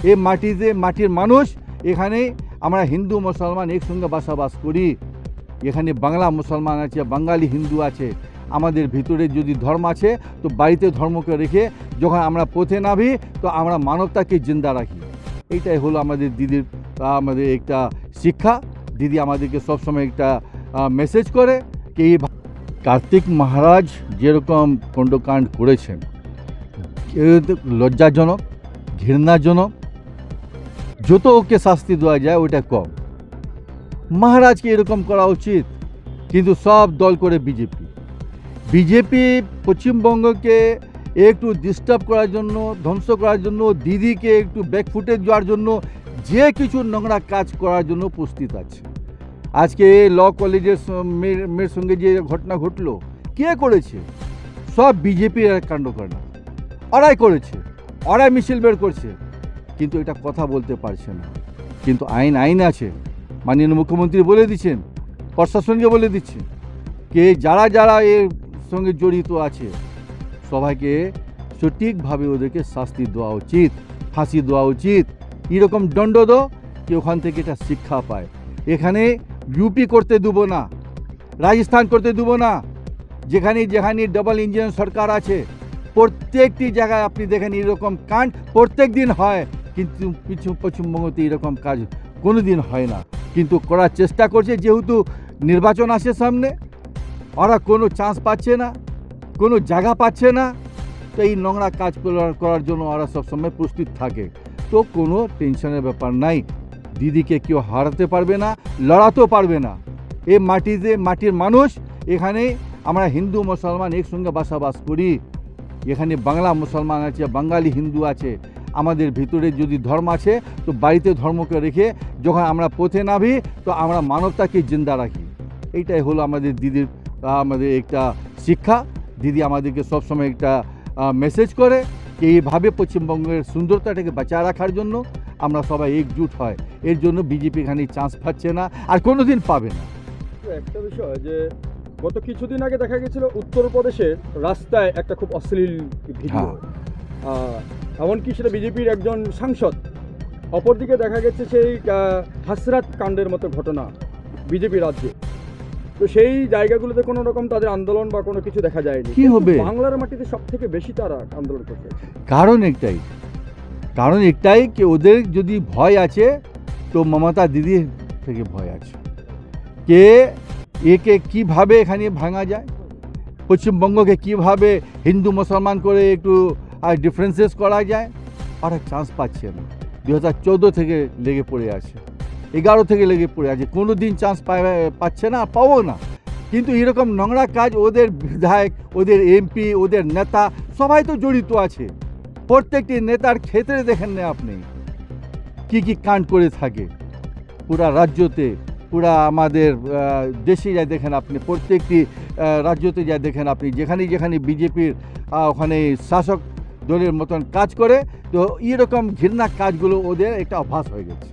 এই মাটিতে মাটির মানুষ, এখানে আমরা হিন্দু মুসলমান একসঙ্গে বসবাস করি। এখানে বাংলা মুসলমান আছে, বাঙালি হিন্দু আছে। আমাদের ভিতরে যদি ধর্ম আছে তো বাড়িতে ধর্মকে রেখে যখন আমরা পথে নামি তো আমরা মানবতাকে জিন্দা রাখি। এইটাই হলো আমাদের দিদির আমাদের একটা শিক্ষা। দিদি আমাদেরকে সবসময় একটা মেসেজ করে কি কার্তিক মহারাজ যেরকম কাণ্ডকাণ্ড করেছেন, লজ্জাজনক, ঘৃণাজনক। যত ওকে শাস্তি দেওয়া যায় ওইটা কম। মহারাজকে এরকম করা উচিত, কিন্তু সব দল করে বিজেপি পশ্চিমবঙ্গকে একটু ডিস্টার্ব করার জন্য, ধ্বংস করার জন্য, দিদিকে একটু ব্যাকফুটে যাওয়ার জন্য যে কিছু নোংরা কাজ করার জন্য প্রস্তুত আছে। আজকে ল কলেজের মেয়ের সঙ্গে যে ঘটনা ঘটলো, কে করেছে? সব বিজেপির কাণ্ডকর্ণ, ওরাই করেছে, ওরাই মিছিল বের করছে, কিন্তু এটা কথা বলতে পারছে না। কিন্তু আইন আছে, মাননীয় মুখ্যমন্ত্রী বলে দিচ্ছেন, প্রশাসনকে বলে দিচ্ছেন যে যারা যারা এর সঙ্গে জড়িত আছে সবাইকে সঠিকভাবে ওদেরকে শাস্তি দেওয়া উচিত, ফাঁসি দেওয়া উচিত। এরকম দণ্ড দাও যে ওখান থেকে এটা শিক্ষা পায়। এখানে ইউপি করতে দেবো না, রাজস্থান করতে দেবো না। যেখানে যেখানে ডবল ইঞ্জিন সরকার আছে প্রত্যেকটি জায়গায় আপনি দেখেন এরকম কাণ্ড প্রত্যেক দিন হয়, কিন্তু পশ্চিমবঙ্গতে এরকম কাজ কোনো দিন হয় না। কিন্তু করার চেষ্টা করছে, যেহেতু নির্বাচন আসে সামনে, ওরা কোনো চান্স পাচ্ছে না, কোনো জায়গা পাচ্ছে না, তো এই নোংরা কাজ করার জন্য ওরা সবসময় প্রস্তুত থাকে। তো কোনো টেনশনের ব্যাপার নাই, দিদিকে কেউ হারাতে পারবে না, লড়াতেও পারবে না। এই মাটিতে মাটির মানুষ, এখানে আমরা হিন্দু মুসলমান একসঙ্গে বসবাস করি। এখানে বাংলা মুসলমান আছে, বাঙালি হিন্দু আছে। আমাদের ভিতরে যদি ধর্ম আছে তো বাড়িতে ধর্মকে রেখে যখন আমরা পথে নামি তো আমরা মানবতাকে জিন্দা রাখি। এইটাই হলো আমাদের দিদির আমাদের একটা শিক্ষা। দিদি আমাদেরকে সবসময় একটা মেসেজ করে যে এইভাবে পশ্চিমবঙ্গের সুন্দরতাটাকে বাঁচায় রাখার জন্য আমরা সবাই একজুট হয়। এর জন্য বিজেপি এখানে চান্স পাচ্ছে না, আর কোনো দিন পাবে না। একটা বিষয় যে গত কিছুদিন আগে দেখা গেছিল উত্তরপ্রদেশের রাস্তায় একটা খুব অশ্লীল ভিডিও, এমনকি সেটা বিজেপির একজন সাংসদ। অপরদিকে দেখা গেছে সেই হাসরাত কাণ্ডের মতো ঘটনা বিজেপি রাজ্যে। তো সেই জায়গাগুলোতে কোনো রকম তাদের আন্দোলন বা কোনো কিছু দেখা যায়নি। কি হবে? বাংলার মাটিতে সব থেকে বেশি তারা আন্দোলন করছে। কারণ একটাই কি ওদের যদি ভয় আছে তো মমতা দিদির থেকে ভয় আছে, কে একে কিভাবে এখানে ভাঙা যায়, পশ্চিমবঙ্গকে কিভাবে হিন্দু মুসলমান করে একটু ডিফারেন্সেস করা যায়। আর চান্স পাচ্ছে না। 2014 থেকে লেগে পড়ে আছে, 11 থেকে লেগে পড়ে আছে, কোনো দিন চান্স পাচ্ছে না, পাবো না। কিন্তু এরকম নোংরা কাজ ওদের বিধায়ক, ওদের এমপি, ওদের নেতা সবাই তো জড়িত আছে। প্রত্যেকটি নেতার ক্ষেত্রে দেখেন না আপনি কি কাণ্ড করে থাকে পুরা রাজ্যতে, পুরা আমাদের দেশে যা দেখেন আপনি, প্রত্যেকটি রাজ্যতে যা দেখেন আপনি, যেখানে যেখানে বিজেপির ওখানে শাসক দলের মতন কাজ করে, তো এরকম ঘৃণা কাজগুলো ওদের একটা অভ্যাস হয়ে গেছে।